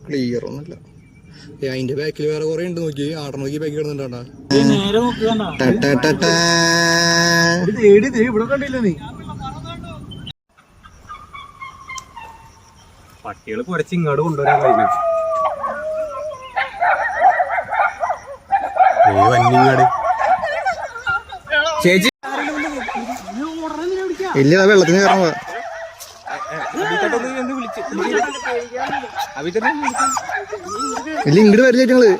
Clear ഒന്നുമില്ല. അതിന്റെ ബാക്കിൽ വേറെ കുറെ ഉണ്ട്. നോക്കി ആട നോക്കി ബാക്കി കിടന്നിട്ടാ. പട്ടികള് കുറച്ച് ഇങ്ങോട്ട് കൊണ്ടുവരാൻ കഴിഞ്ഞു. ചേച്ചി ഇല്ല, വെള്ളത്തിന് കയറണ ഇല്ല. ഇങ്ങോട്ട് വരില്ല ഞങ്ങള്.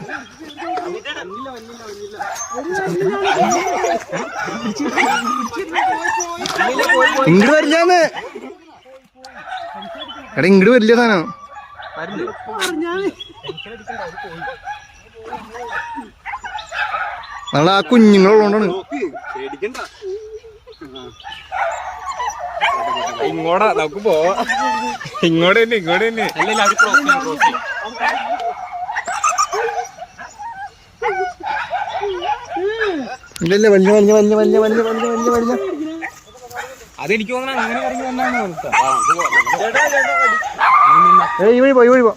ഇങ്ങോട്ട് വരില്ലാന്ന്. എടാ ഇങ്ങോട്ട് വരില്ല സാധനം. നമ്മളെ ആ കുഞ്ഞുങ്ങളുള്ളതുകൊണ്ടാണ്. ഇങ്ങോട്ടാ നമുക്ക് പോവാ. ഇങ്ങോട്ട് തന്നെ ഇങ്ങോട്ട് തന്നെ. ഇല്ലല്ലേ വലിയ വലിയ വലിയ വലിയ വലിയ വലിയ വലിയ വലിയ അതെനിക്ക് തോന്നണം അങ്ങനെ ഇറങ്ങി വന്നാണ്. ഈ വഴി പോ, ഈ വഴി പോ.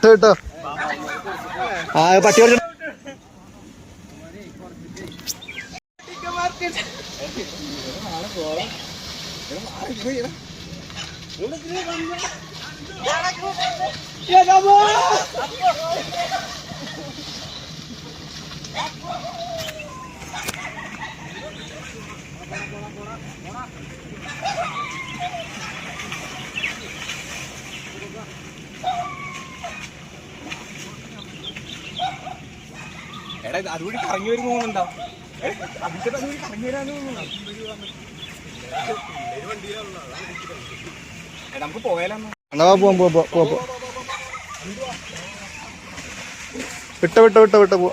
കേട്ടോ ആ പട്ടി വലിയ എടാ അതുകൂടി കറങ്ങി വരും തോന്നുന്നുണ്ടോ? അതുകൂടി കറങ്ങി വരാന്ന് തോന്നുന്നു. നമുക്ക് പോയാലോ? വിട്ട വിട്ട വിട്ട വിട്ട പോ.